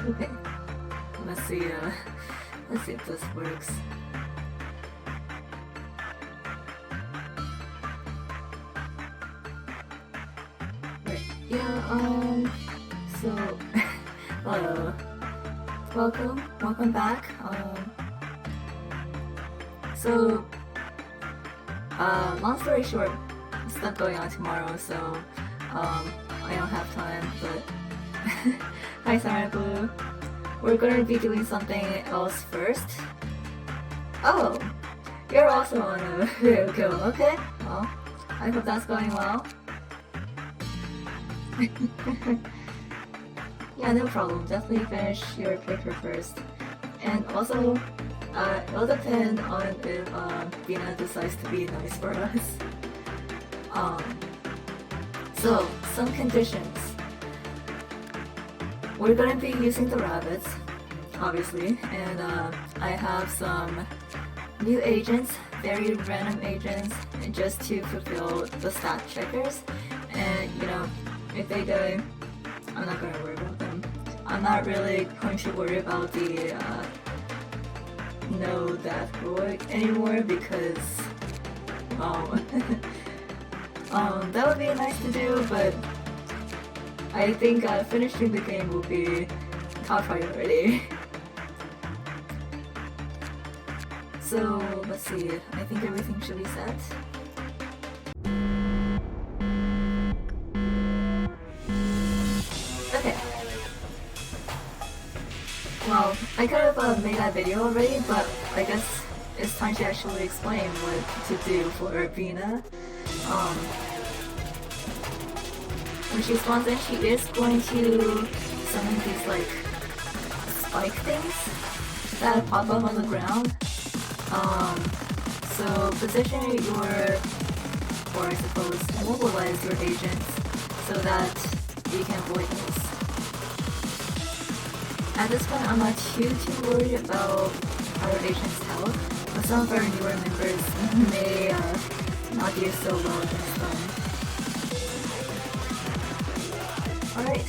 Okay, let's see if this works. Right, yeah, so, hello, welcome back, long story short, stuff going on tomorrow, so, I don't have time, but, hi Summer Blue, we're gonna be doing something else first. Oh, you're also on a video kill, okay, well, I hope that's going well. Yeah, no problem, definitely finish your paper first. And also, it'll depend on if Vina decides to be nice for us. So, some conditions. We're gonna be using the rabbits, obviously, and I have some new agents, very random agents, just to fulfill the stat checkers. And you know, if they die, I'm not gonna worry about them. I'm not really going to worry about the no death rule anymore because that would be nice to do, but I think finishing the game will be top priority. So let's see, I think everything should be set. Okay. Well, I could have made that video already, but I guess it's time to actually explain what to do for Vina. When she spawns in, she is going to summon these like spike things that pop up on the ground. So position your, or I suppose mobilize your agents so that you can avoid this. At this point, I'm not too worried about our agents' health, but some of our newer members may not do so well against them. Alright.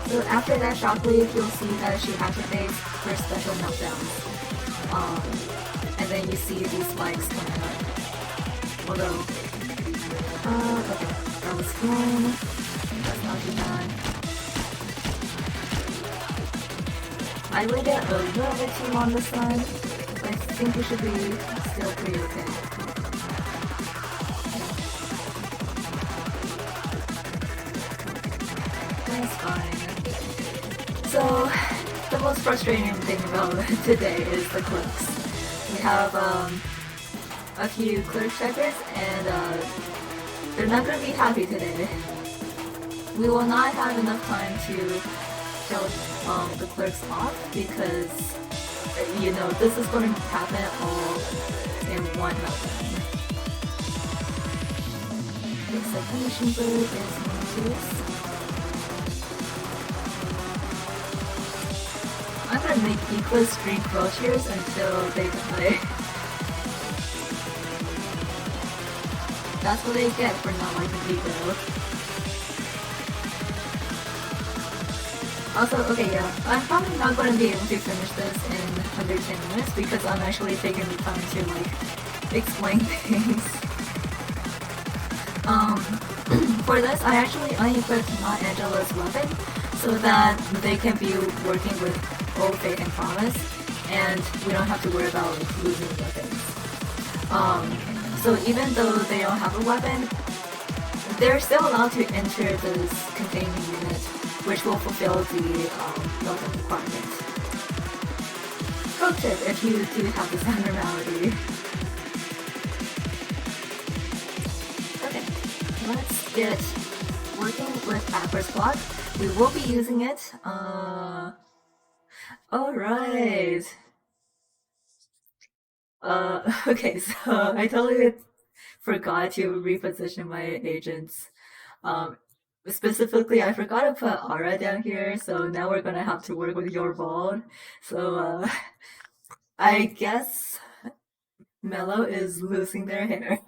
So after that shockwave, you'll see that she activates her special meltdowns. And then you see these spikes coming up. Although, okay, that was fine. That's not too bad. I waited a little bit too long this time, but I think we should be still pretty okay. That's fine. So, the most frustrating thing about today is the clerks. We have a few clerk checkers, and they're not going to be happy today. We will not have enough time to kill the clerks off because, you know, this is going to happen all in one meltdown. Looks like the machine bird is going to this. I'm gonna make Equus drink Roachers until they die. That's what they get for not liking Eco. Also, okay, yeah, I'm probably not going to be able to finish this in under 10 minutes because I'm actually taking the time to, like, explain things. For this, I actually unequipped Not Angela's weapon so that they can be working with Old Faith and Promise, and we don't have to worry about losing weapons. So even though they don't have a weapon, they're still allowed to enter this containing unit, which will fulfill the weapon requirement. Pro tip if you do have this abnormality. Okay, let's get working with Backwards Block. We will be using it. Alright. Okay, so I totally forgot to reposition my agents. Specifically, I forgot to put Aura down here, so now we're gonna have to work with your ball. So, I guess Mello is losing their hair.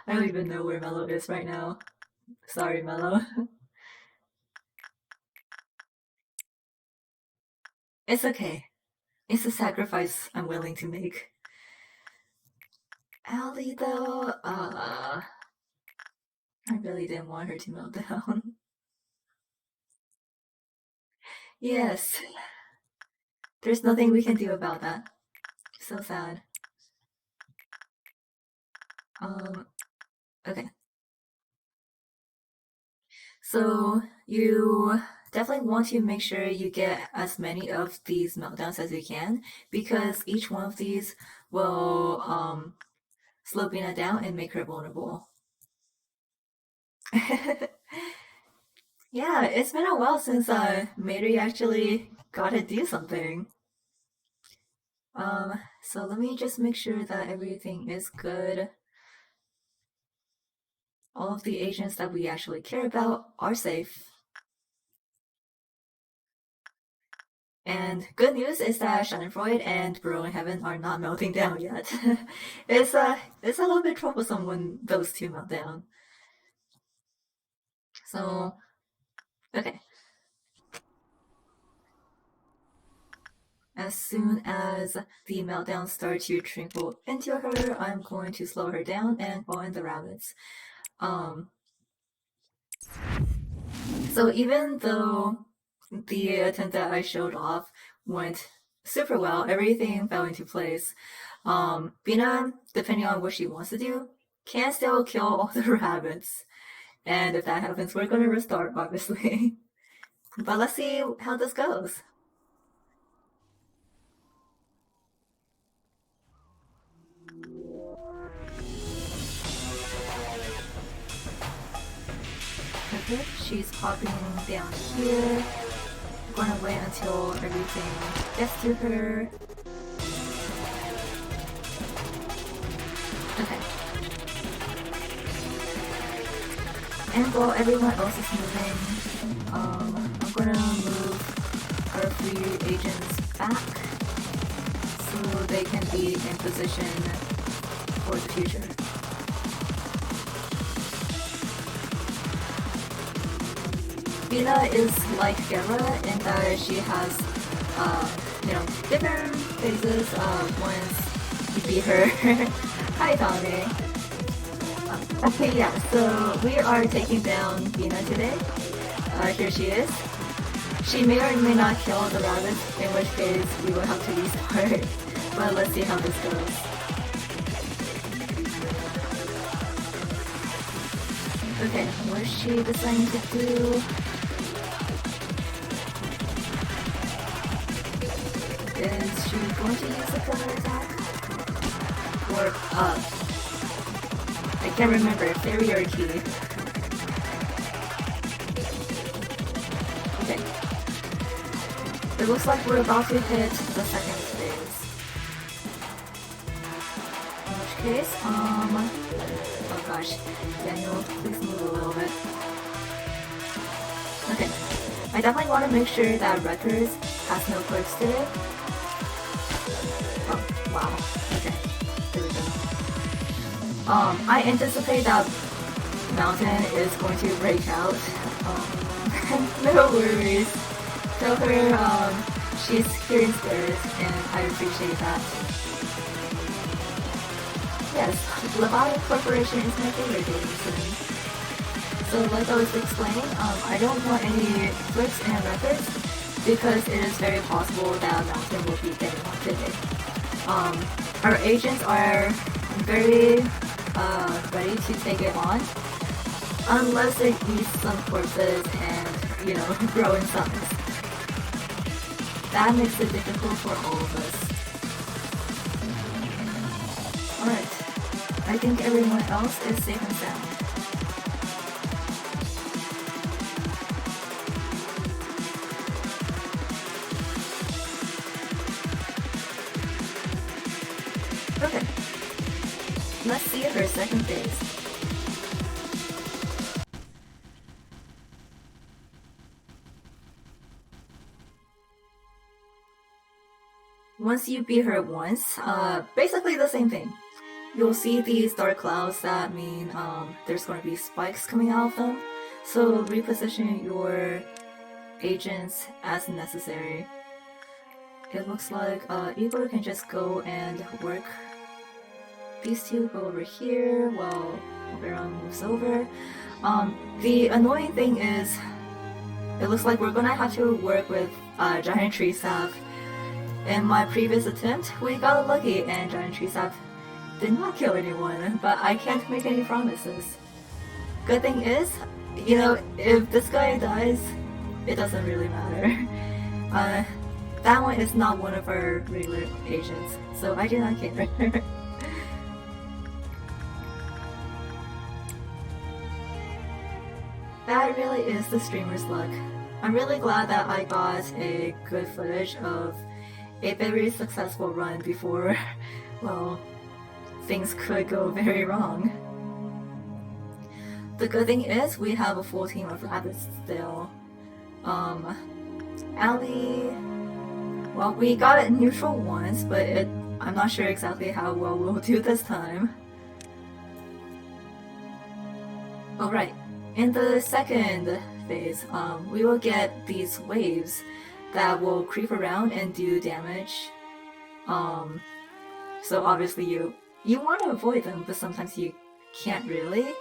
I don't even know where Mello is right now. Sorry, Mello. It's okay. It's a sacrifice I'm willing to make. Allie, though, I really didn't want her to melt down. Yes. There's nothing we can do about that. So sad. Okay. So you definitely want to make sure you get as many of these meltdowns as you can, because each one of these will slow Bina down and make her vulnerable. Yeah, it's been a while since Mayri actually got to do something. So let me just make sure that everything is good. All of the agents that we actually care about are safe. And good news is that Schadenfreude and Bro in Heaven are not melting down yet. It's a little bit troublesome when those two melt down. So, okay. As soon as the meltdowns start to trickle into her, I'm going to slow her down and call in the rabbits. So even though the attempt that I showed off went super well, everything fell into place. Bina, depending on what she wants to do, can still kill all the rabbits. And if that happens, we're gonna restart, obviously. But let's see how this goes. Okay, she's popping down here. Gonna wait until everything gets to her. And while everyone else is moving, I'm gonna move our 3 agents back so they can be in position for the future. Vina is like Gera in that she has, different phases once you beat her. Hi, Tommy. Okay, yeah, so we are taking down Vina today. Here she is. She may or may not kill the rabbits, in which case we will have to restart. But let's see how this goes. Okay, what is she deciding to do? Is she going to use a counter attack? Or I can't remember, fairy or key. Okay. It looks like we're about to hit the second phase. In which case, oh gosh, Daniel, please move a little bit. Okay. I definitely want to make sure that Records has no clicks today. Oh, wow. Okay. There we go. I anticipate that Mountain is going to break out. No worries. Tell her she's here in spirit, and I appreciate that. Yes, Lobotomy Corporation is my favorite dating sim. So like I was explaining, I don't want any flips and records because it is very possible that Mountain will be getting one today. Our agents are very ready to take it on, unless it eats some corpses and, grow in size. That makes it difficult for all of us. Alright, I think everyone else is safe and sound. Okay, let's see her second phase. Once you beat her once, basically the same thing. You'll see these dark clouds that mean there's going to be spikes coming out of them. So reposition your agents as necessary. It looks like Igor can just go and work. These two go over here while Veron moves over. The annoying thing is, it looks like we're gonna have to work with Giant Tree Staff. In my previous attempt, we got lucky and Giant Tree Staff did not kill anyone, but I can't make any promises. Good thing is, if this guy dies, it doesn't really matter. That one is not one of our regular agents, so I do not care. That really is the streamer's luck. I'm really glad that I got a good footage of a very successful run before, well, things could go very wrong. The good thing is we have a full team of rabbits still. Ali, well, we got it neutral once, but I'm not sure exactly how well we'll do this time. Alright, in the second phase, we will get these waves that will creep around and do damage. So obviously you want to avoid them, but sometimes you can't really.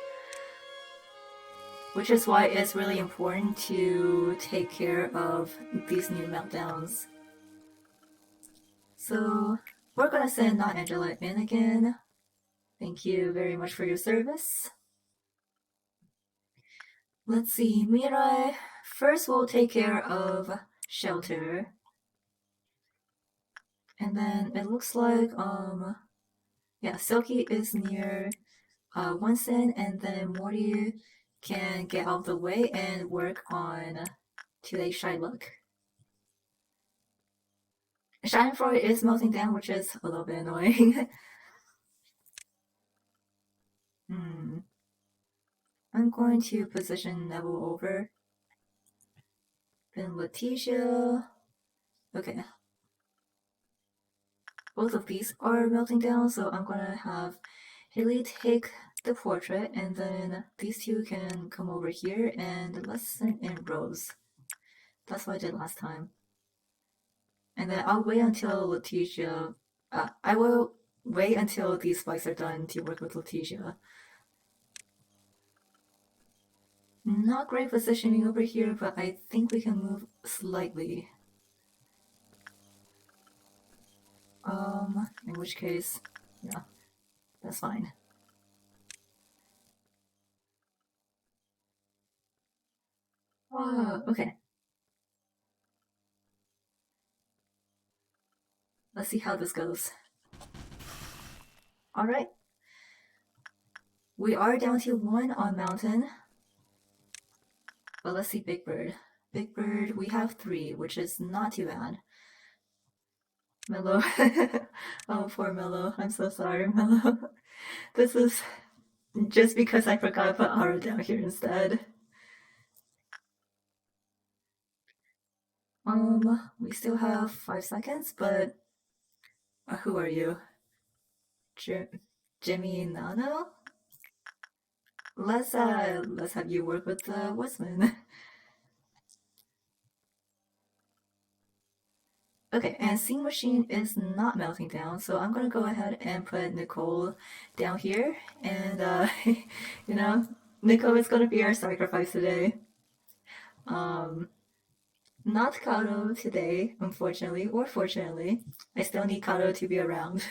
Which is why it's really important to take care of these new meltdowns. So we're gonna send Not Angela in again. Thank you very much for your service. Let's see, Mirai. First we'll take care of Shelter. And then it looks like, Silky is near Winston, and then Morty can get out of the way and work on today's Shylock. Schadenfreude is melting down, which is a little bit annoying. I'm going to position Neville over. Then Letitia. Okay. Both of these are melting down, so I'm gonna have Haley take the portrait, and then these two can come over here and let's send in Rose. That's what I did last time. And then I'll wait until Letitia. I will wait until these spikes are done to work with Letitia. Not great positioning over here, but I think we can move slightly. In which case, yeah, that's fine. Okay. Let's see how this goes. Alright. We are down to 1 on Mountain. But let's see Big Bird. Big Bird, we have 3, which is not too bad. Mellow. Oh, poor Mellow. I'm so sorry, Mellow. This is just because I forgot to put Aura down here instead. We still have 5 seconds, but who are you? Jimmy Nano? Let's have you work with the Westman. Okay, and Scene Machine is not melting down, so I'm gonna go ahead and put Nicole down here, and you know, Nicole is gonna be our sacrifice today. Not Kato today, unfortunately, or fortunately. I still need Kato to be around.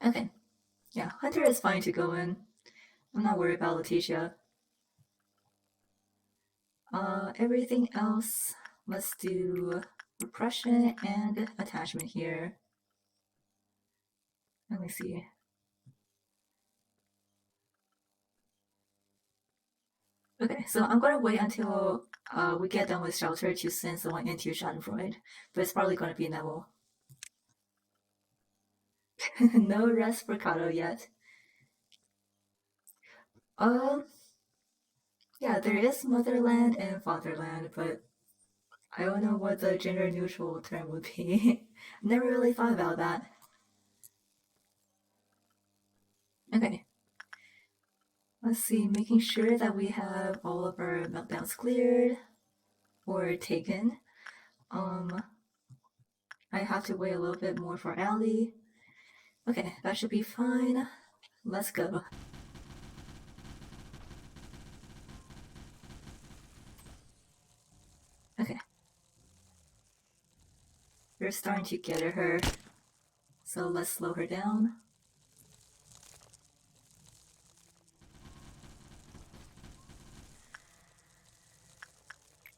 Okay, yeah, Hunter is fine to go in. I'm not worried about Letitia. Everything else, let's do repression and attachment here. Let me see. Okay, so I'm gonna wait until we get done with Shelter to send someone into Schadenfreude, but it's probably gonna be Neville. No rest for Kato yet. Um, yeah, there is motherland and fatherland, but I don't know what the gender neutral term would be. Never really thought about that. Okay. Let's see, making sure that we have all of our meltdowns cleared or taken. I have to wait a little bit more for Allie. Okay, that should be fine. Let's go. Okay. We're starting to get at her, so let's slow her down.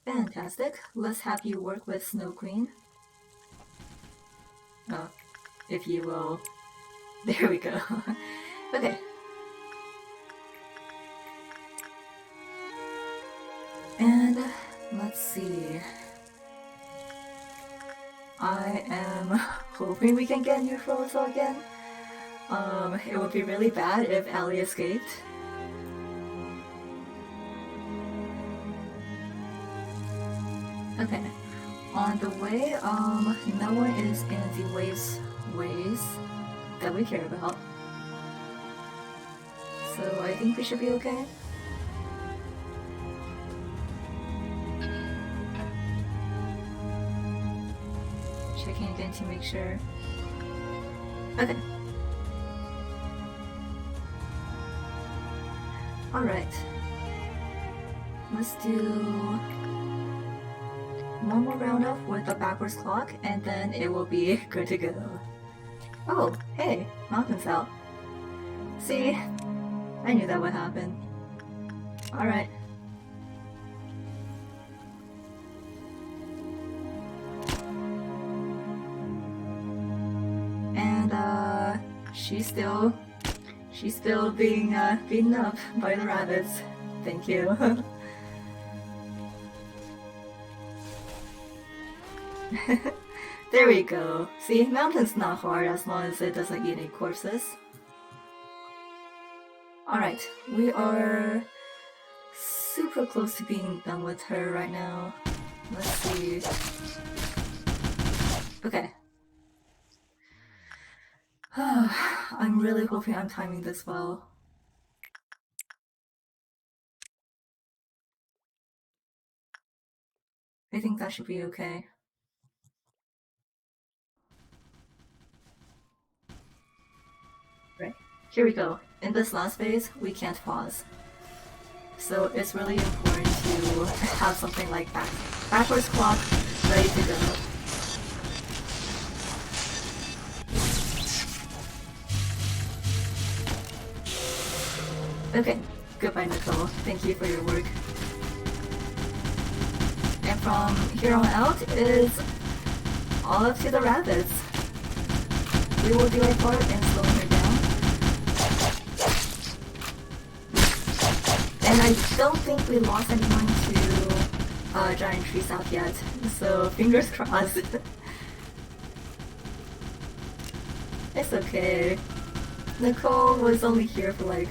Fantastic. Let's have you work with Snow Queen. Oh, if you will. There we go. Okay. And let's see. I am hoping we can get neutral again. It would be really bad if Allie escaped. Okay. On the way, no one is in the waves that we care about. So I think we should be okay. Checking again to make sure. Okay. Alright. Let's do one more round up with the backwards clock, and then it will be good to go. Oh, hey, Mountain's out. See? I knew that would happen. Alright. And, she's still being beaten up by the rabbits. Thank you. There we go. See, Mountain's not hard as long as it doesn't eat any corpses. Alright, we are super close to being done with her right now. Let's see. Okay. I'm really hoping I'm timing this well. I think that should be okay. Right. Here we go. In this last phase, we can't pause. So it's really important to have something like backwards clock ready to go. Okay, goodbye Nicole. Thank you for your work. And from here on out is all up to the rabbits. We will do our part in slowing her down. And I don't think we lost anyone to Giant Tree South yet, so fingers crossed. It's okay. Nicole was only here for like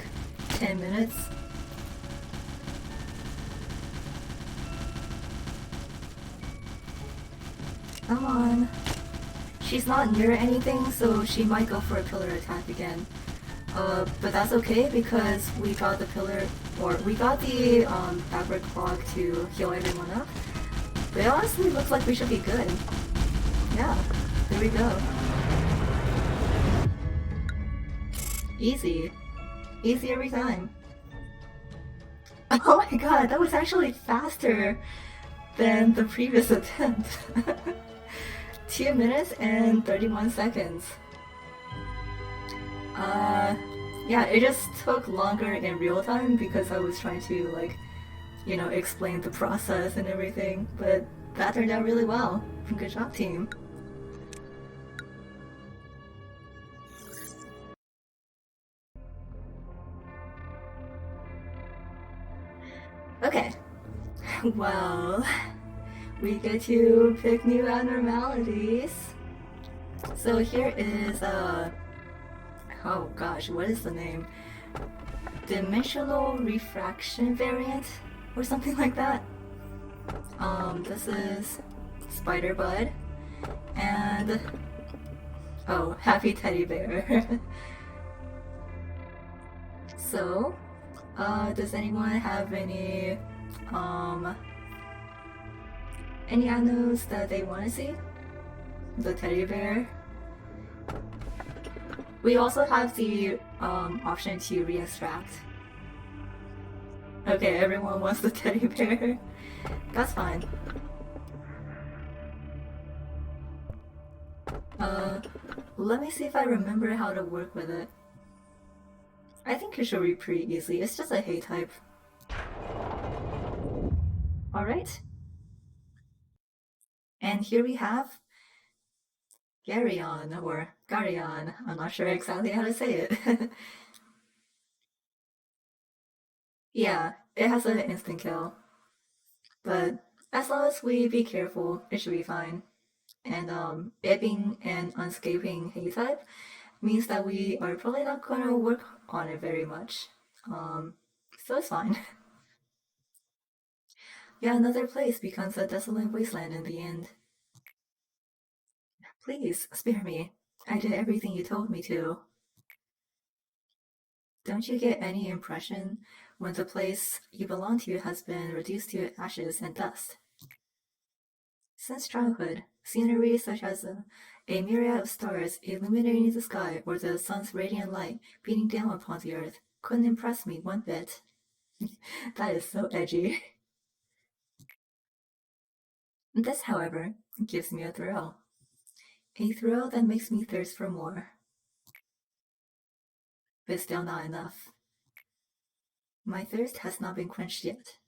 10 minutes. Come on. She's not near anything, so she might go for a pillar attack again. But that's okay because we got the pillar, or we got the backward clock to heal everyone up. But it honestly looks like we should be good. Yeah, there we go. Easy. Easy every time. Oh my god, that was actually faster than the previous attempt. 2 minutes and 31 seconds. Yeah, it just took longer in real time because I was trying to, like, you know, explain the process and everything, but that turned out really well. Good job, team. Okay. Well, we get to pick new abnormalities. So here is, oh gosh, what is the name? Dimensional refraction variant? Or something like that. This is Spider Bud. And, oh, Happy Teddy Bear. So, does anyone have any animals that they want to see? The teddy bear. We also have the option to re-extract. Okay, everyone wants the teddy bear. That's fine. Let me see if I remember how to work with it. I think it should be pretty easy. It's just a hay type. Alright. And here we have Garyon, or Garyon. I'm not sure exactly how to say it. Yeah, it has an instant kill. But as long as we be careful, it should be fine. And it being an unscaping hay type means that we are probably not gonna work on it very much. So it's fine. Yeah, another place becomes a desolate wasteland in the end. Please, spare me. I did everything you told me to. Don't you get any impression when the place you belong to has been reduced to ashes and dust? Since childhood, scenery such as a myriad of stars illuminating the sky or the sun's radiant light beating down upon the earth couldn't impress me one bit. That is so edgy. This, however, gives me a thrill. A thrill that makes me thirst for more. But still not enough. My thirst has not been quenched yet.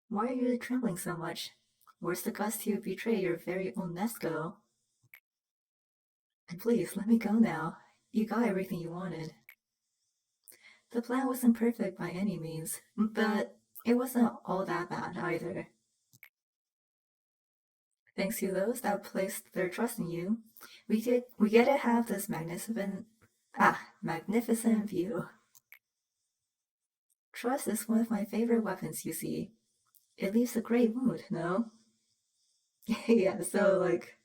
Why are you trembling so much? Where's the guts to betray your very own nest go? Please, let me go now. You got everything you wanted. The plan wasn't perfect by any means, but it wasn't all that bad either. Thanks to those that placed their trust in you, we get to have this magnificent view. Trust is one of my favorite weapons, you see. It leaves a great mood, no? Yeah, so like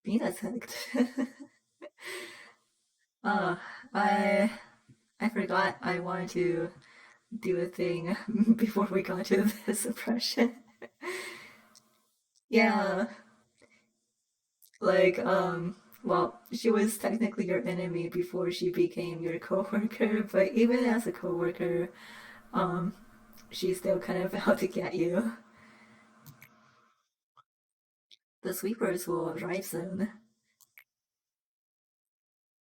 being attacked. uh, I I forgot I wanted to do a thing before we got to this impression. Yeah, like well, she was technically your enemy before she became your coworker, but even as a coworker, um, she's still kind of out to get you. The sweepers will arrive soon.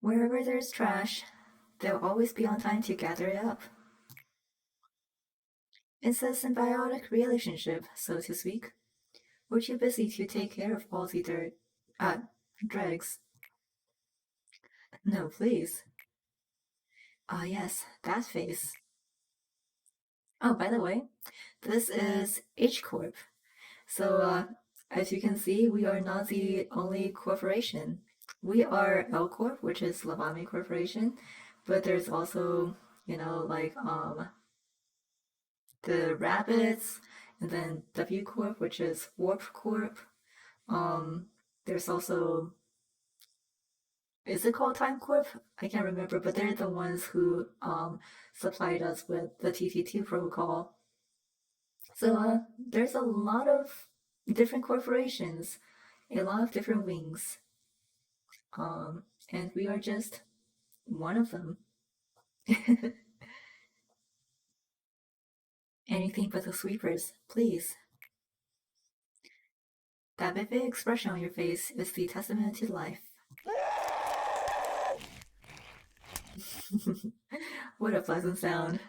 Wherever there's trash, they'll always be on time to gather it up. It's a symbiotic relationship, so to speak. We're too busy to take care of all the dirt. Uh, dregs. No, please. Ah, yes, that face. Oh, by the way, this is H Corp. So, as you can see, we are not the only corporation. We are L Corp, which is Lobotomy Corporation, but there's also, like the Rabbits, and then W Corp, which is Warp Corp. Um, there's also, is it called Time Corp? I can't remember, but they're the ones who supplied us with the TTT protocol. So there's a lot of different corporations, a lot of different wings, and we are just one of them. Anything but the sweepers, please. That vivid expression on your face is the testament to life. What a pleasant sound.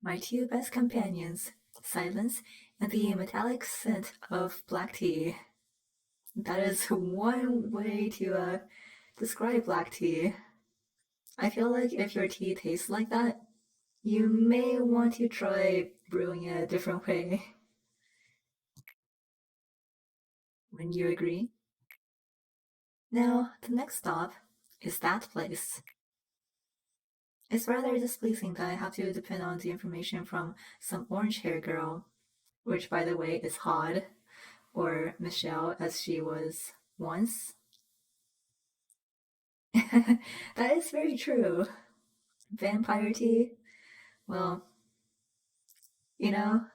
My two best companions, silence and the metallic scent of black tea. That is one way to describe black tea. I feel like if your tea tastes like that, you may want to try brewing it a different way. Wouldn't you agree? Now, the next stop is that place. It's rather displeasing that I have to depend on the information from some orange hair girl, which, by the way, is Hod, or Michelle as she was once. That is very true. Vampire tea? Well, you know,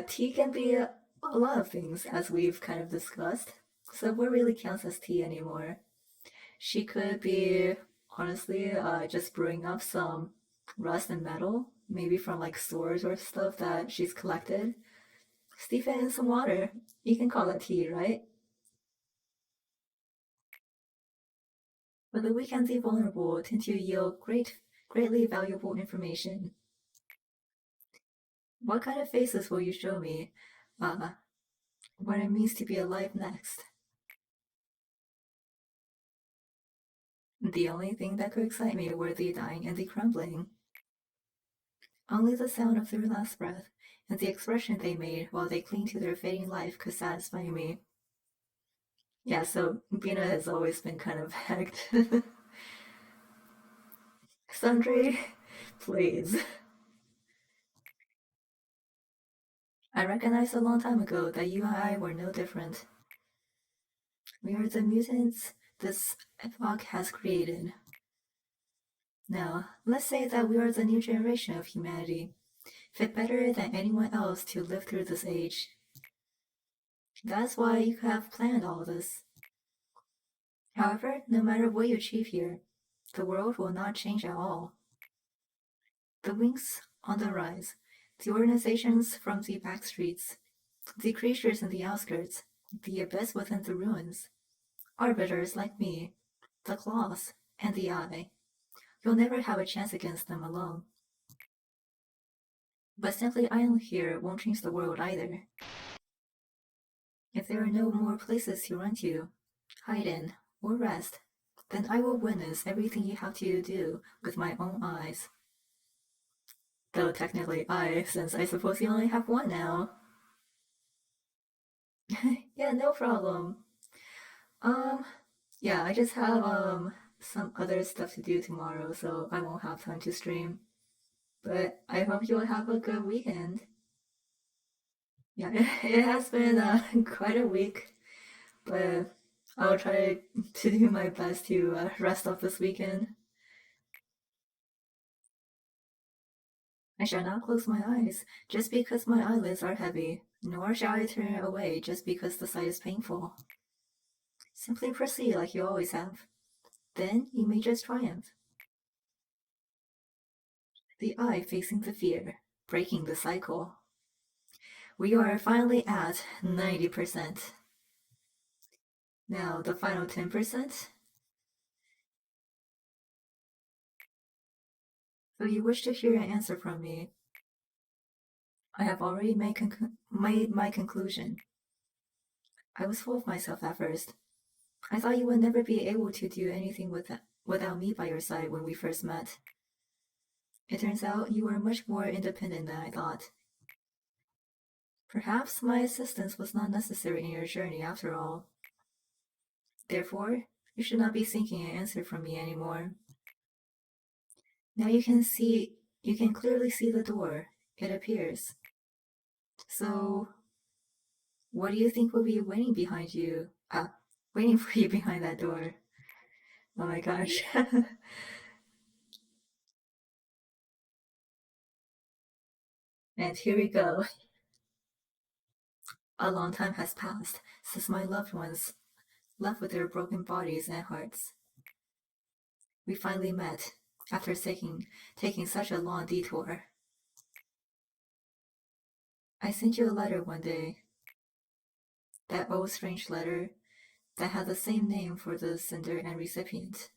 tea can be a lot of things, as we've kind of discussed. So, what really counts as tea anymore? She could be, honestly, just brewing up some rust and metal, maybe from like swords or stuff that she's collected. Steep it in some water. You can call it tea, right? But the weak and the vulnerable tend to yield greatly valuable information. What kind of faces will you show me? Uh, what it means to be alive next? The only thing that could excite me were the dying and the crumbling. Only the sound of their last breath and the expression they made while they cling to their fading life could satisfy me. Yeah, so Bina has always been kind of hacked. Sundry, please. I recognized a long time ago that you and I were no different. We are the mutants this epoch has created. Now, let's say that we are the new generation of humanity, fit better than anyone else to live through this age. That's why you have planned all this. However, no matter what you achieve here, the world will not change at all. The wings on the rise, the organizations from the back streets, the creatures in the outskirts, the abyss within the ruins, arbiters like me, the claws, and the eye. You'll never have a chance against them alone. But simply idle here won't change the world either. If there are no more places to run to, hide in, or rest, then I will witness everything you have to do with my own eyes. Though technically since I suppose you only have one now. Yeah, no problem. Um, yeah, I just have some other stuff to do tomorrow, so I won't have time to stream. But I hope you'll have a good weekend. Yeah, it has been quite a week, but I'll try to do my best to rest up this weekend. I shall not close my eyes just because my eyelids are heavy, nor shall I turn away just because the sight is painful. Simply proceed like you always have. Then you may just triumph. The eye facing the fear, breaking the cycle. We are finally at 90%. Now, the final 10%. So you wish to hear an answer from me. I have already made my conclusion. I was full of myself at first. I thought you would never be able to do anything without me by your side when we first met. It turns out you were much more independent than I thought. Perhaps my assistance was not necessary in your journey after all. Therefore, you should not be seeking an answer from me anymore. Now you can clearly see the door. It appears. So, what do you think will be waiting behind you? Waiting for you behind that door. Oh my gosh. And here we go. A long time has passed since my loved ones left with their broken bodies and hearts. We finally met after taking such a long detour. I sent you a letter one day, that old strange letter that had the same name for the sender and recipient.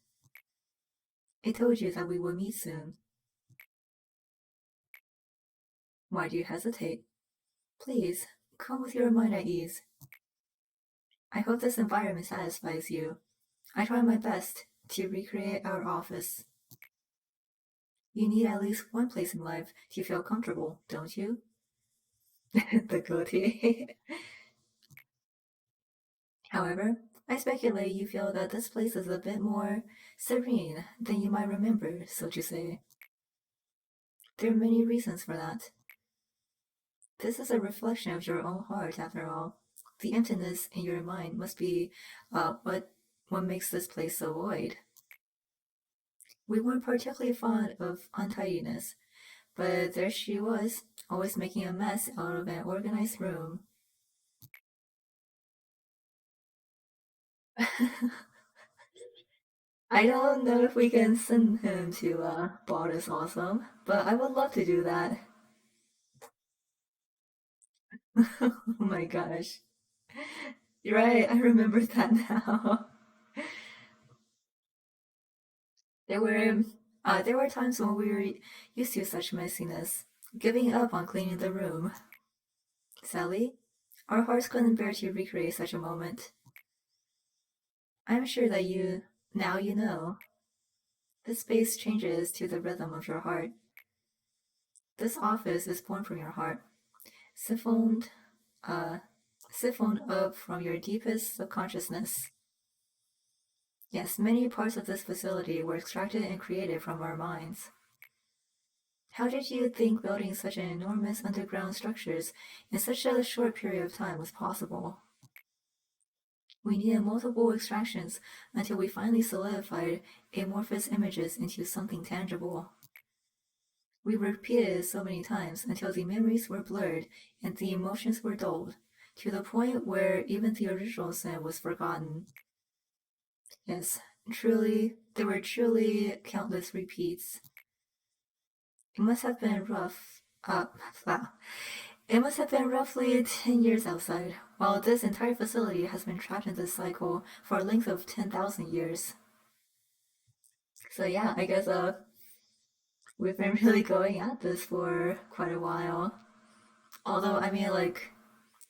It told you that we would meet soon. Why do you hesitate? Please, come with your mind at ease. I hope this environment satisfies you. I try my best to recreate our office. You need at least one place in life to feel comfortable, don't you? The goatee. However, I speculate you feel that this place is a bit more serene than you might remember, so to say. There are many reasons for that. This is a reflection of your own heart, after all. The emptiness in your mind must be what makes this place so void. We weren't particularly fond of untidiness, but there she was, always making a mess out of an organized room. I don't know if we can send him to Bald is Awesome, but I would love to do that. Oh my gosh. You're right, I remember that now. There were there were times when we were used to such messiness, giving up on cleaning the room. Sally, our hearts couldn't bear to recreate such a moment. I'm sure that now you know. This space changes to the rhythm of your heart. This office is born from your heart, siphoned, uh, siphoned up from your deepest subconsciousness. Yes, many parts of this facility were extracted and created from our minds. How did you think building such an enormous underground structures in such a short period of time was possible? We needed multiple extractions until we finally solidified amorphous images into something tangible. We repeated it so many times until the memories were blurred and the emotions were dulled, to the point where even the original sin was forgotten. Yes, truly, there were truly countless repeats. It must have been rough. Wow. It must have been roughly 10 years outside, while this entire facility has been trapped in this cycle for a length of 10,000 years. So yeah, I guess we've been really going at this for quite a while. Although, I mean, like,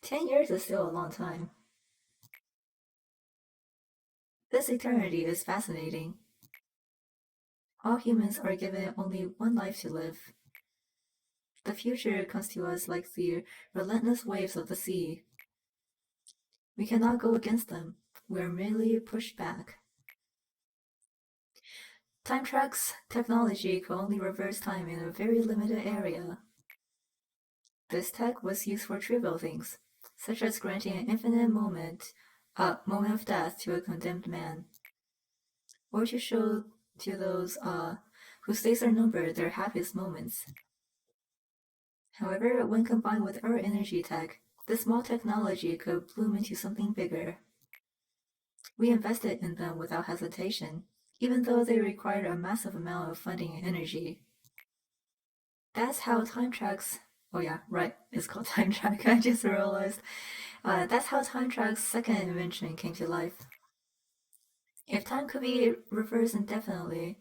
10 years is still a long time. This eternity is fascinating. All humans are given only one life to live. The future comes to us like the relentless waves of the sea. We cannot go against them. we're merely pushed back. Time track's technology could only reverse time in a very limited area. This tech was used for trivial things, such as granting an infinite moment of death to a condemned man, or to show to those whose days are numbered their happiest moments. However, when combined with our energy tech, this small technology could bloom into something bigger. We invested in them without hesitation, even though they required a massive amount of funding and energy. That's how time tracks. Oh yeah, right. It's called time track. I just realized. That's how time track's second invention came to life. If time could be reversed indefinitely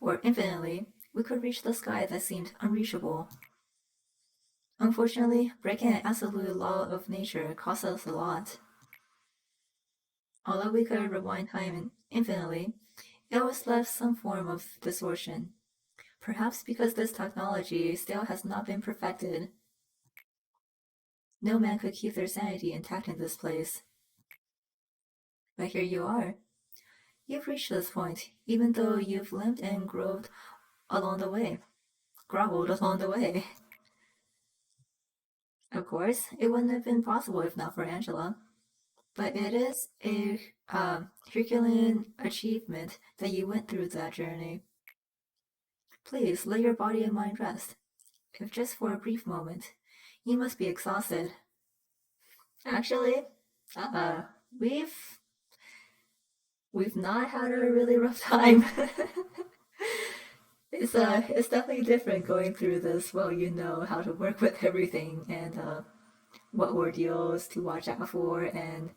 or infinitely, we could reach the sky that seemed unreachable. Unfortunately, breaking an absolute law of nature cost us a lot. Although we could rewind time infinitely, it always left some form of distortion. Perhaps because this technology still has not been perfected. No man could keep their sanity intact in this place. But here you are. You've reached this point, even though you've limped and groved along the way. Groveled along the way. Of course, it wouldn't have been possible if not for Angela. But it is a Herculean achievement that you went through that journey. Please let your body and mind rest, if just for a brief moment. You must be exhausted. Actually, uh, we've we've not had a really rough time. It's definitely different going through this. Well, you know how to work with everything and what ordeals to watch out for and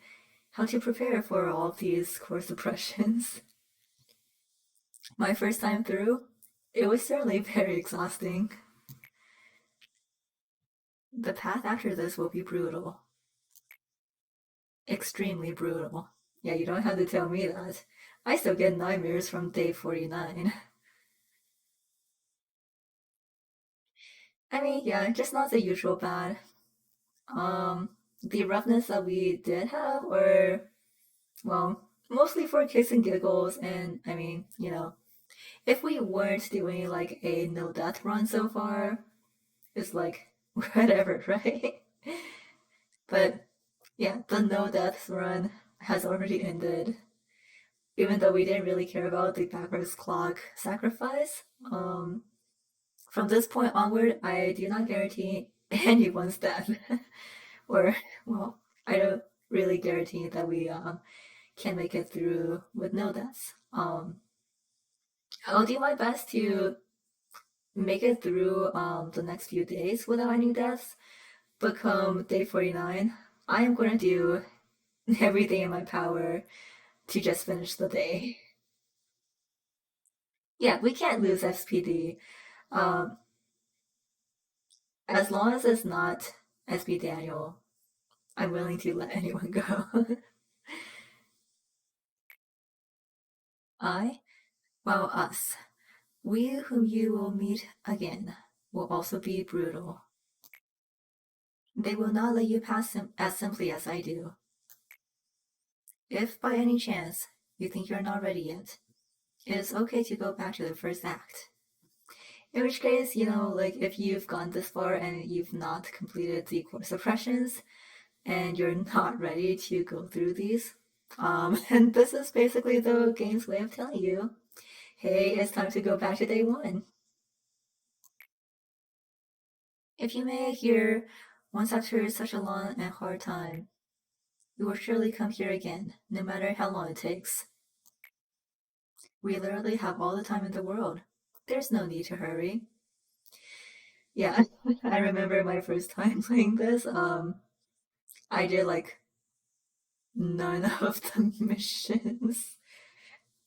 how to prepare for all of these core suppressions. My first time through, it was certainly very exhausting. The path after this will be brutal. Extremely brutal. Yeah, you don't have to tell me that. I still get nightmares from day 49. I mean, yeah, just not the usual bad. Um, the roughness that we did have were, well, mostly for kicks and giggles, and I mean, if we weren't doing like a no death run so far, it's like whatever, right? But yeah, the no deaths run has already ended. Even though we didn't really care about the backwards clock sacrifice, from this point onward, I do not guarantee anyone's death. Or, well, I don't really guarantee that we can make it through with no deaths. I'll do my best to make it through the next few days without any deaths. But come day 49, I am going to do everything in my power to just finish the day. Yeah, we can't lose SPD. Um, as long as it's not SB Daniel, I'm willing to let anyone go. I, well, us, we whom you will meet again, will also be brutal. They will not let you pass as simply as I do. If by any chance you think you're not ready yet, it is okay to go back to the first act. In which case, like if you've gone this far and you've not completed the core suppressions and you're not ready to go through these, and this is basically the game's way of telling you, hey, it's time to go back to day one. If you may hear, once after such a long and hard time, you will surely come here again, no matter how long it takes. We literally have all the time in the world. There's no need to hurry. Yeah, I remember my first time playing this. I did like none of the missions.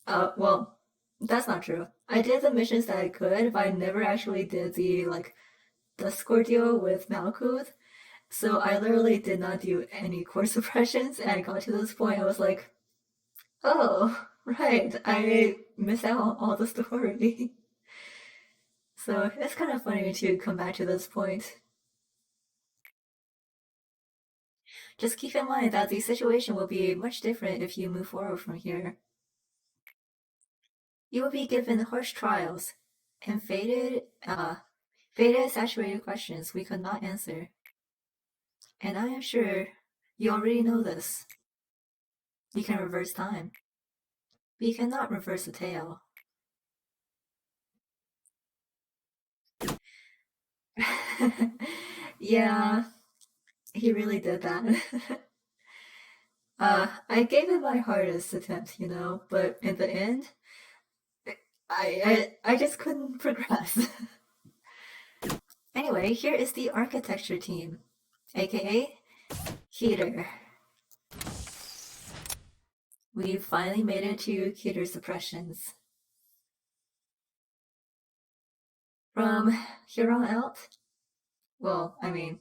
Well, that's not true. I did the missions that I could, but I never actually did the score deal with Malkuth. So I literally did not do any core suppressions, and I got to this point, I was like, oh, right, I missed out on all the story. So it's kind of funny to come back to this point. Just keep in mind that the situation will be much different if you move forward from here. You will be given harsh trials and faded, saturated questions we could not answer. And I am sure you already know this. You can reverse time, but you cannot reverse the tale. Yeah, he really did that. I gave it my hardest attempt, but in the end, I just couldn't progress. Anyway, here is the architecture team, aka Heater. We finally made it to Heater suppressions. From here on out, well, I'm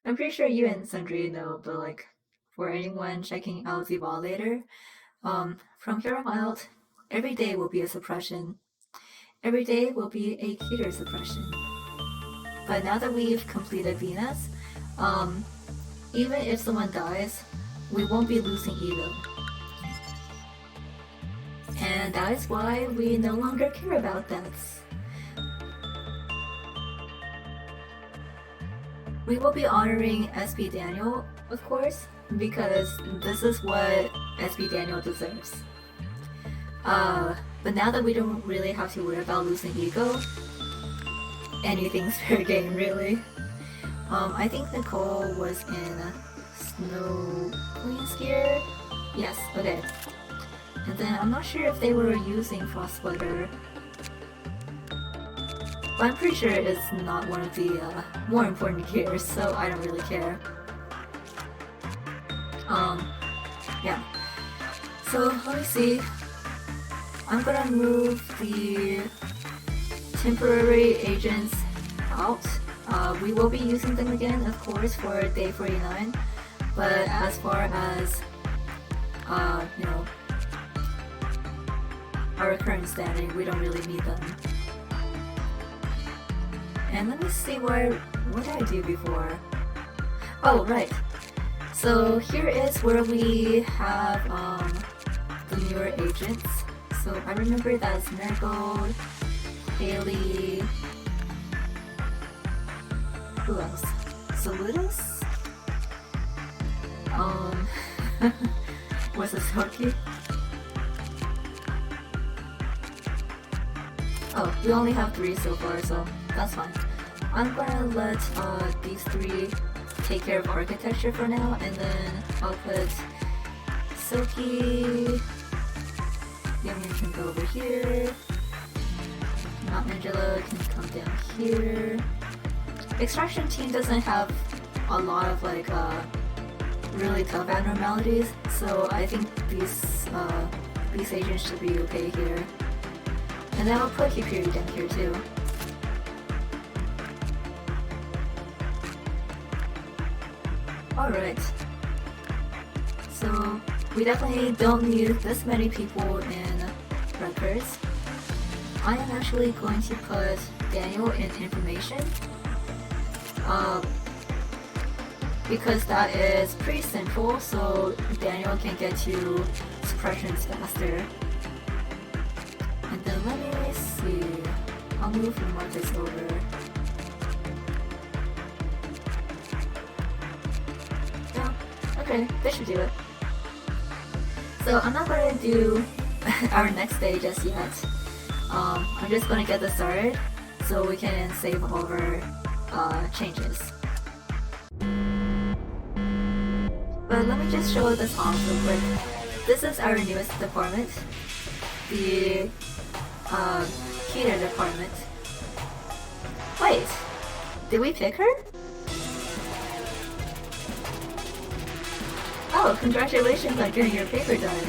pretty sure you and Sundry know, but like, for anyone checking out the ball later, from here on out, every day will be a suppression. Every day will be a Heater suppression. But now that we've completed Venus, even if someone dies, we won't be losing ego. And that is why we no longer care about deaths. We will be honoring SB Daniel, of course, because this is what SB Daniel deserves. But now that we don't really have to worry about losing ego, anything's fair game, really. I think Nicole was in Snow Queen's gear. Yes, okay. And then I'm not sure if they were using Frost Splitter. But I'm pretty sure it's not one of the more important gears, so I don't really care. Yeah. So let me see. I'm gonna move the temporary agents out. We will be using them again, of course, for day 49. But as far as our current standing, we don't really need them. And let me see what did I do before? Oh, right. So here is where we have the newer agents. So I remember that's Marigold, Haley, who else? Saludos? Was this Hoki? Oh, we only have 3 so far, so that's fine. I'm gonna let these 3 take care of architecture for now, and then I'll put Silky, Young can go over here, Mount Angela can come down here. Extraction team doesn't have a lot of like really tough abnormalities, so I think these agents should be okay here. And then I'll put Kikuri down here too. Alright. So we definitely don't need this many people in records. I am actually going to put Daniel in information. Because that is pretty simple, so Daniel can get to suppressions faster. And then let me see. I'll move Marcus over. Yeah, okay, this should do it. So I'm not going to do our next day just yet. I'm just going to get this started so we can save all of our changes. But let me just show this off real quick. This is our newest department, the heater department. Wait, did we pick her? Oh, congratulations on getting your paper done.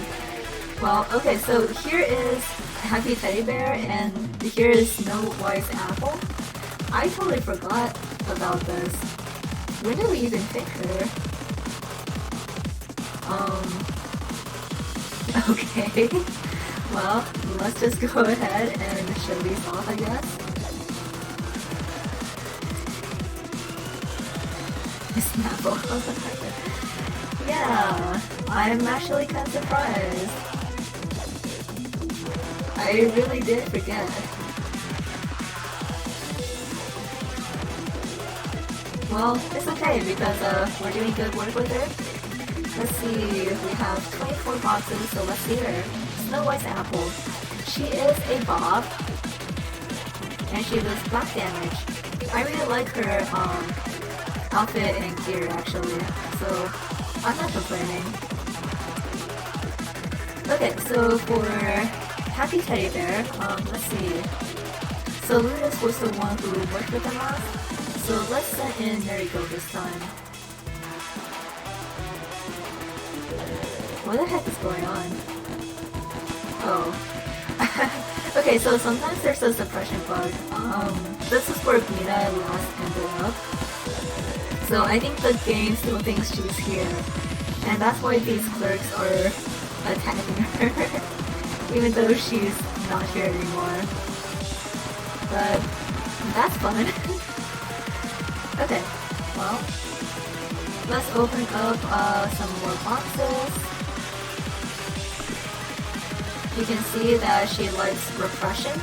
Well, okay, so here is Happy Teddy Bear and here is Snow White's Apple. I totally forgot about this. When did we even pick her? Okay. Well, let's just go ahead and show these off, I guess. Snapple. Yeah, I'm actually kind of surprised. I really did forget. Well, it's okay because we're doing good work with her. Let's see, we have 24 boxes, so let's see her. Snow White's Apple. She is a Bob, and she does black damage. I really like her outfit and gear actually, so I'm not complaining. Okay, so for Happy Teddy Bear, let's see. So Lunas was the one who worked with them last, so let's send in Marigold this time. What the heck is going on? Oh. Okay, so sometimes there's a suppression bug. This is where Mina last ended up. So I think the game still thinks she's here. And that's why these clerks are attacking her. Even though she's not here anymore. But that's fun. Okay, well, let's open up some more boxes. You can see that she likes repression,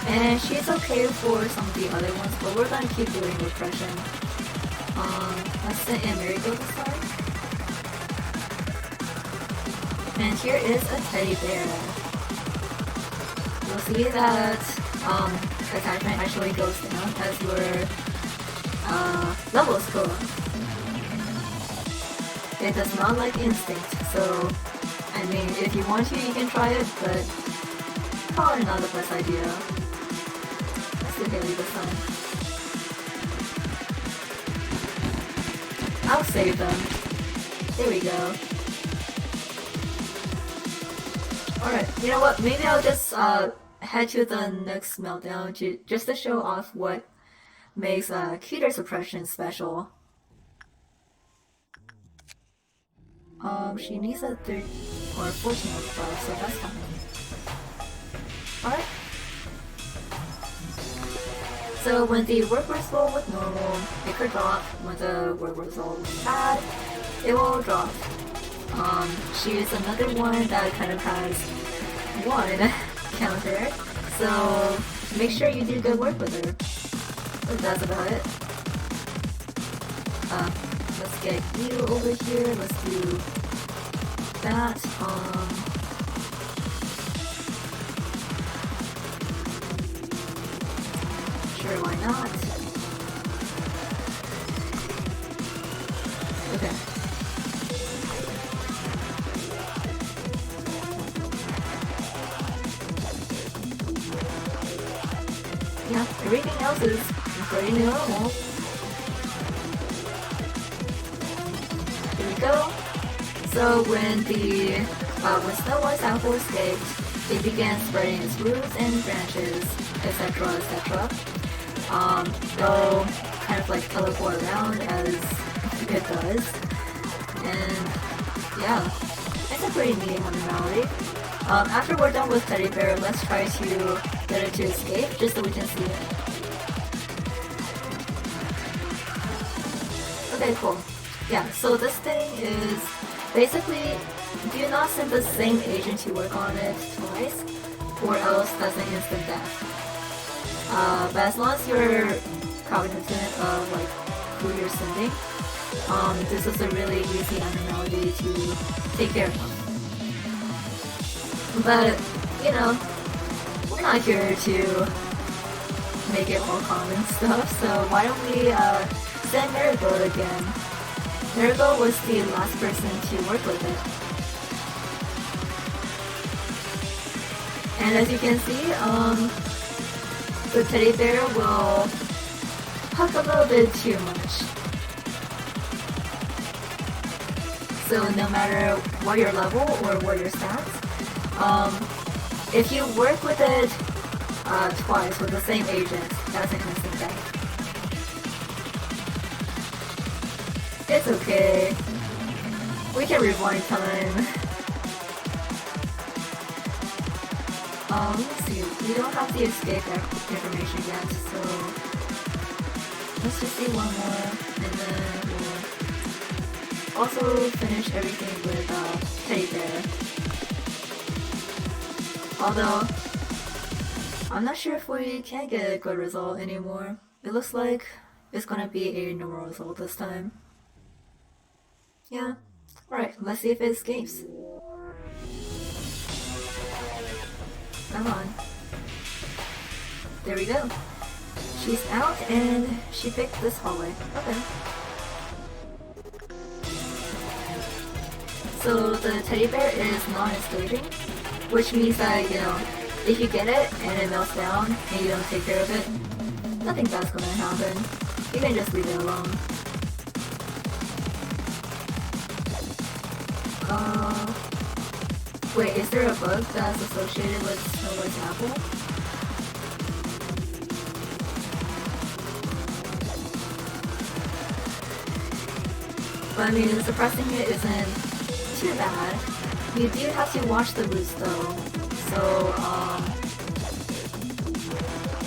and she's okay for some of the other ones, but we're gonna keep doing repression. Let's send in Marigold this time. And here is a teddy bear. You'll see that attachment actually goes down as your levels go up. It does not like instinct, so I mean, if you want to, you can try it, but probably not the best idea. Let's do Haley this time. I'll save them. There we go. Alright, you know what? Maybe I'll just head to the next meltdown just to show off what makes cuter suppression special. She needs a 13 or 14 of 12, so that's fine. Alright. So when the work was roll with normal, it could drop. When the work was roll with bad, it will drop. She's another one that kind of has one counter, so make sure you do good work with her. But that's about it. Let's get you over here. Let's do that. Sure, why not? Okay. Yeah, everything else is pretty normal. Here we go. So when Snow White's apple escaped, it began spreading its roots and branches, etc., etc. They'll kind of like teleport around as it does, and yeah, it's a pretty neat abnormality. After we're done with Teddy Bear, let's try to get it to escape just so we can see it. Okay, cool. Yeah, so this thing is basically, do not send the same agent to work on it twice, or else that's an instant death. But as long as you're cognizant of like who you're sending, this is a really easy abnormality to take care of. But, you know, we're not here to make it more common stuff, so why don't we send Marigold again. Marigold was the last person to work with it. And as you can see, the teddy bear will hug a little bit too much. So no matter what your level or what your stats, if you work with it twice with the same agent, that's an instant death. It's okay. We can rewind time. Let's see. We don't have the escape information yet, so let's just see one more, and then we'll also finish everything with Teddy Bear. Although, I'm not sure if we can get a good result anymore. It looks like it's gonna be a normal result this time. Yeah. Alright, let's see if it escapes. Come on. There we go. She's out and she picked this hallway. Okay. So the teddy bear is non-escaping, which means that, you know, if you get it and it melts down and you don't take care of it, nothing bad's gonna happen. You can just leave it alone. Wait, is there a bug that's associated with Snow White's apple? But I mean, suppressing it isn't too bad. You do have to watch the roots though. So,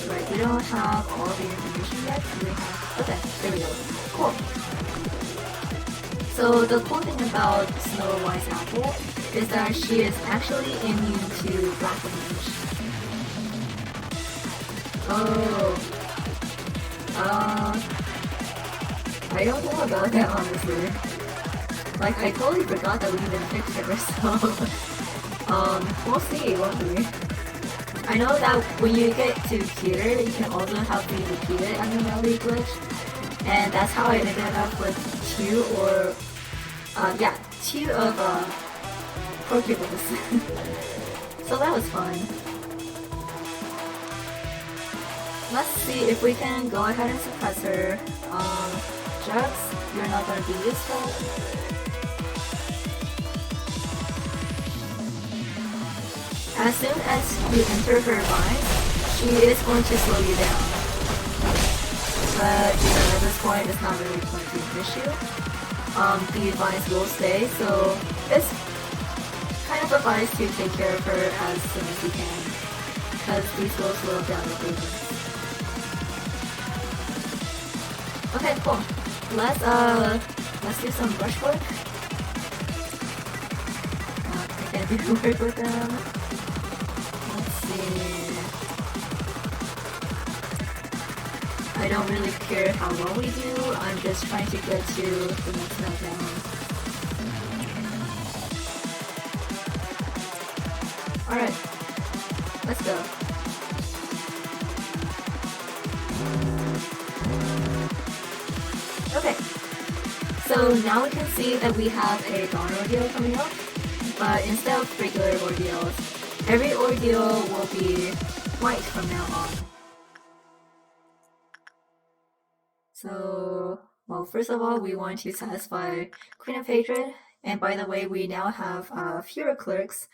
right, we don't have all the information yet. We have, okay, there we go. Cool. So the cool thing about Snow White's apple is that she is actually immune to black damage. Oh. I don't know about that honestly. Like, I totally forgot that we even picked her, so we'll see, won't we? I know that when you get to Peter, you can also have the repeated anomaly glitch, and that's how I ended up with two of Pokeballs. So that was fun. Let's see if we can go ahead and suppress her. Jugs, you're not gonna be useful. As soon as you enter her vines, she is going to slow you down. But, you know, at this point, it's not really going to be an issue. The vines will stay, so it's kind of advised to take care of her as soon as you can, because these will slow down the movement. Okay, cool. Let's do some brush work. I can't do work with them. Let's see. I don't really care how well we do, I'm just trying to get to the next meltdown. Alright, let's go. Okay, so now we can see that we have a dawn ordeal coming up, but instead of regular ordeals, every ordeal will be white from now on. So, well, first of all, we want to satisfy Queen of Hatred, and by the way, we now have fewer clerks,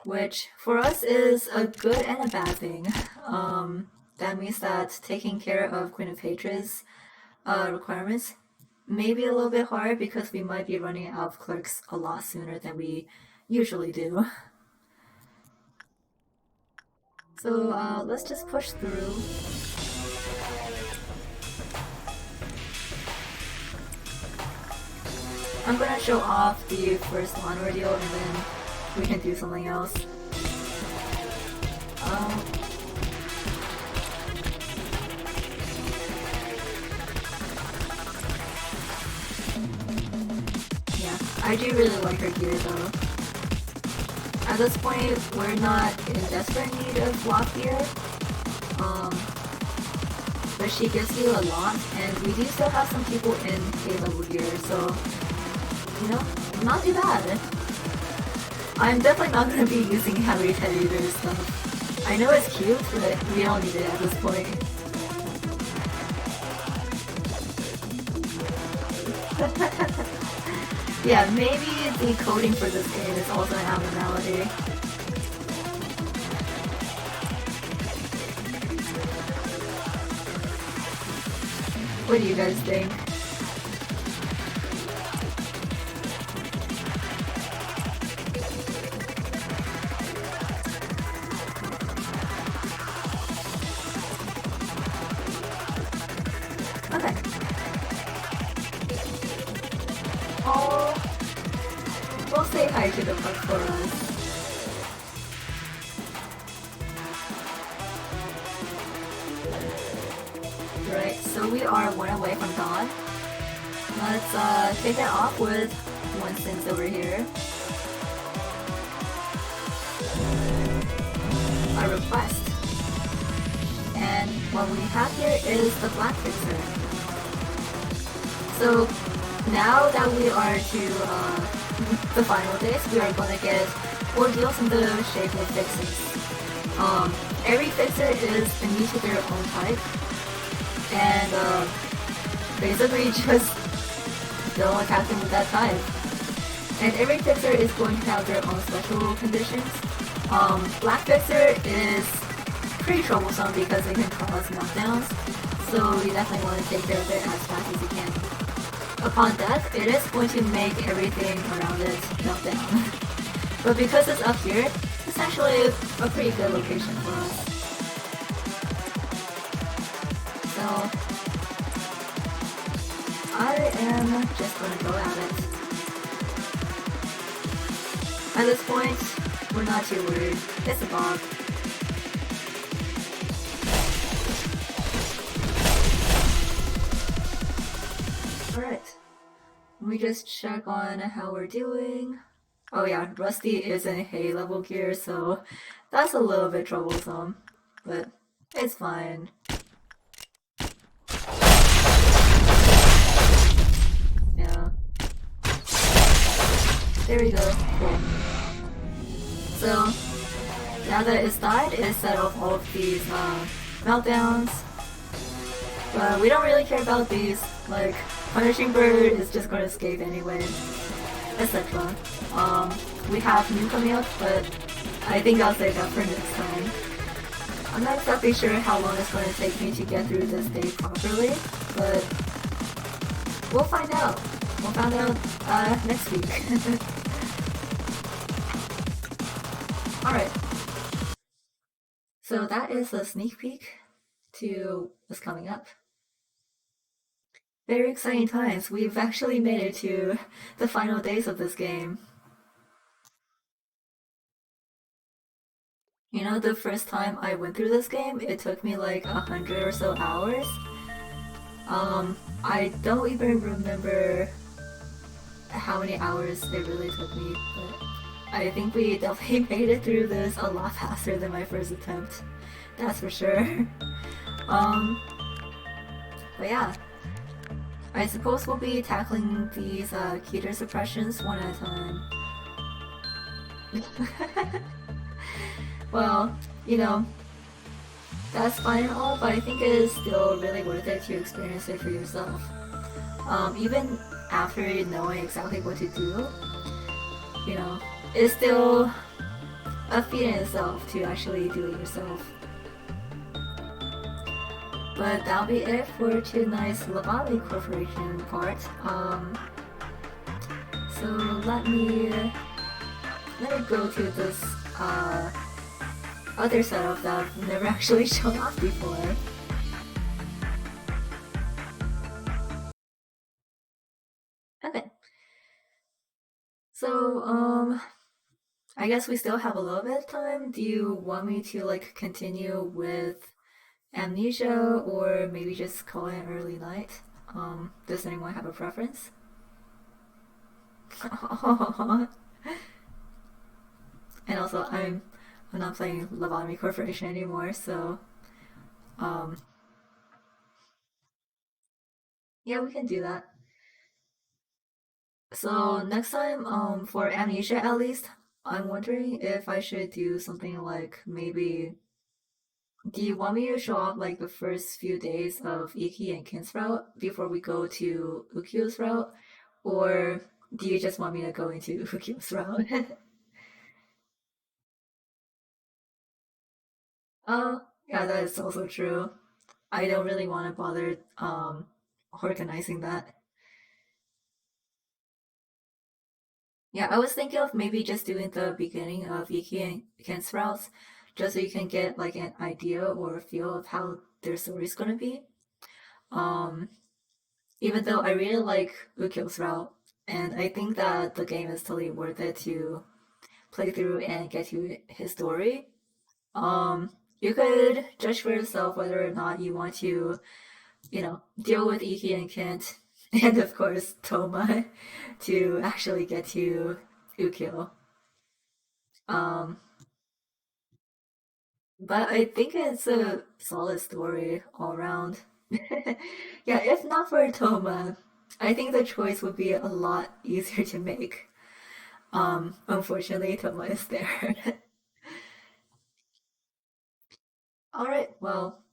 which for us is a good and a bad thing. That means that taking care of Queen of Hatred's requirements may be a little bit hard because we might be running out of clerks a lot sooner than we usually do. So let's just push through. I'm gonna show off the first lawn ordeal and then we can do something else. Yeah, I do really like her gear though. At this point, we're not in desperate need of block gear. But she gives you a lot, and we do still have some people in A-level gear, so, you know, not too bad. I'm definitely not going to be using Harry Teddy Bear stuff. I know it's cute, but we don't need it at this point. Yeah, maybe the coding for this game is also an abnormality. What do you guys think? Okay. Oh. We'll say hi to the park for us. Right, so we are one away from dawn. Let's kick it off with Winston's over here. A request. And what we have here is the Black Fixer. So now that we are to the final days, we are gonna get ordeals in the shape of fixes. Every fixer is unique to their own type, and basically just don't attack them with that type. And every fixer is going to have their own special conditions. Black Fixer is pretty troublesome because it can cause meltdowns, so you definitely want to take care of it as fast as you can. Upon death, it is going to make everything around it melt down. But because it's up here, it's actually a pretty good location for us. So I am just gonna go at it. At this point, we're not too worried. It's a bog. Alright. We just check on how we're doing. Oh yeah, Rusty is in hay level gear, so that's a little bit troublesome. But it's fine. Yeah. There we go. Cool. So, now that it's died, it set off all of these meltdowns. But we don't really care about these. Like, Punishing Bird is just gonna escape anyway, etc. We have new coming up, but I think I'll save that for next time. I'm not exactly sure how long it's going to take me to get through this day properly, but we'll find out. We'll find out next week. Alright. So that is a sneak peek to what's coming up. Very exciting times. We've actually made it to the final days of this game. You know, the first time I went through this game, it took me like 100 or so hours. I don't even remember how many hours it really took me, but I think we definitely made it through this a lot faster than my first attempt. That's for sure. But yeah. I suppose we'll be tackling these keter suppressions one at a time. Well, you know, that's fine and all, but I think it is still really worth it to experience it for yourself. Even after knowing exactly what to do, you know, it's still a feat in itself to actually do it yourself. But that'll be it for tonight's Lobotomy Corporation part. So let me go to this other setup that I've never actually shown off before. Okay. So, I guess we still have a little bit of time. Do you want me to like continue with Amnesia or maybe just call it an early night? Does anyone have a preference? And also, I'm not playing Lobotomy Corporation anymore, so yeah, we can do that. So next time, for Amnesia at least, I'm wondering if I should do something like maybe. Do you want me to show off like the first few days of Iki and Kin's route before we go to Ukyo's route, or do you just want me to go into Ukyo's route? Oh, yeah, that is also true. I don't really want to bother organizing that. Yeah, I was thinking of maybe just doing the beginning of Iki and Ken's routes, just so you can get like an idea or a feel of how their story's gonna be. Um, Even though I really like Ukyo's route, And I think that the game is totally worth it to play through and get to his story. You could judge for yourself whether or not you want to, deal with Iki and Kent, and of course Toma, to actually get to Ukyo. Um, but I think it's a solid story all around. Yeah, if not for Toma, I think the choice would be a lot easier to make. Unfortunately, Toma is there. All right, well,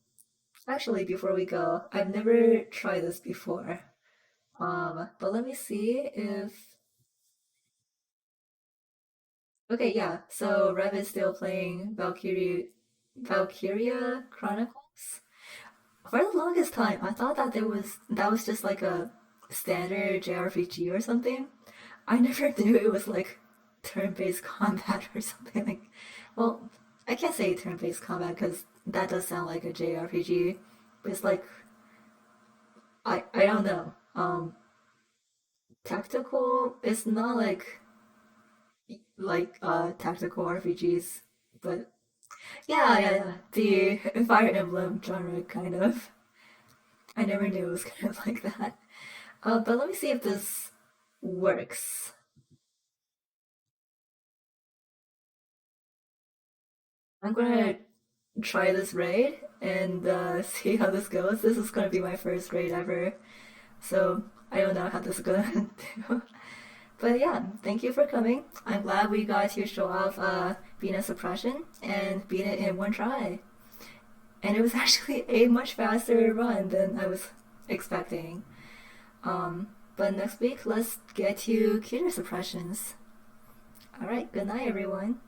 actually, before we go, I've never tried this before. But let me see if. Okay, yeah. So Rev is still playing Valkyria Chronicles. For the longest time, I thought that was just like a standard JRPG or something. I never knew it was like turn-based combat or something like. Well, I can't say turn-based combat because that does sound like a JRPG. But it's like I don't know. Tactical. It's not like tactical RPGs, but yeah. The Fire Emblem genre kind of. I never knew it was kind of like that. But let me see if this works. I'm gonna try this raid and see how this goes. This is gonna be my first raid ever, so I don't know how this is gonna do. But yeah, thank you for coming. I'm glad we got to show off Venus Suppression and beat it in one try. And it was actually a much faster run than I was expecting. But next week, let's get to cuter suppressions. Alright, good night, everyone.